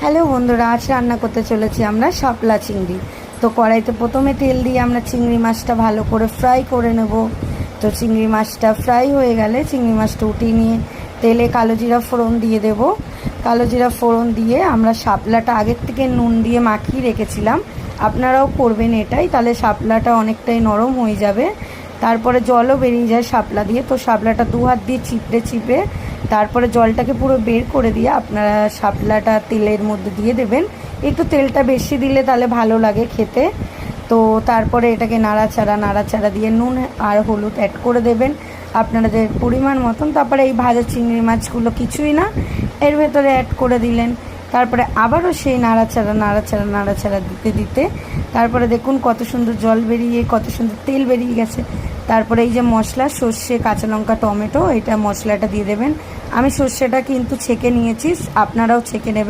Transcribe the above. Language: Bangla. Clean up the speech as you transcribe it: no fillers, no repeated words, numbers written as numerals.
হ্যালো বন্ধুরা, আজ রান্না করতে চলেছি আমরা শাপলা চিংড়ি। তো কড়াইতে প্রথমে তেল দিয়ে আমরা চিংড়ি মাছটা ভালো করে ফ্রাই করে নেব। তো চিংড়ি মাছটা ফ্রাই হয়ে গেলে চিংড়ি মাছটা উঠিয়ে নিয়ে তেলে কালো জিরা ফোড়ন দিয়ে দেব। কালো জিরা ফোড়ন দিয়ে আমরা শাপলাটা আগের থেকে নুন দিয়ে মাখিয়ে রেখেছিলাম, আপনারাও করবেন এটাই, তাহলে শাপলাটা অনেকটাই নরম হয়ে যাবে। তারপরে জলও বেরিয়ে যায় শাপলা দিয়ে, তো শাপলাটা দু হাত দিয়ে চিপড়ে চিপড়ে তারপরে জলটাকে পুরো বের করে দিয়ে আপনারা শাপলাটা তেলের মধ্যে দিয়ে দেবেন। একটু তেলটা বেশি দিলে তাহলে ভালো লাগে খেতে। তো তারপরে এটাকে নাড়াচাড়া দিয়ে নুন আর হলুদ অ্যাড করে দেবেন আপনাদের পরিমাণ মতন। তারপরে এই ভাজা চিংড়ি মাছগুলো কিছুই না, এর ভেতরে অ্যাড করে দিলেন। তারপরে আবারও সেই নাড়াচাড়া দিতে দিতে তারপরে দেখুন কত সুন্দর জল বেরিয়ে কত সুন্দর তেল বেরিয়ে গেছে। তারপরে এই যে মশলা, সর্ষে, কাঁচা লঙ্কা, টমেটো, এটা মশলাটা দিয়ে দেবেন। আমি সর্ষেটা কিন্তু ছেঁকে নিয়েছি, আপনারাও ছেঁকে নেবেন।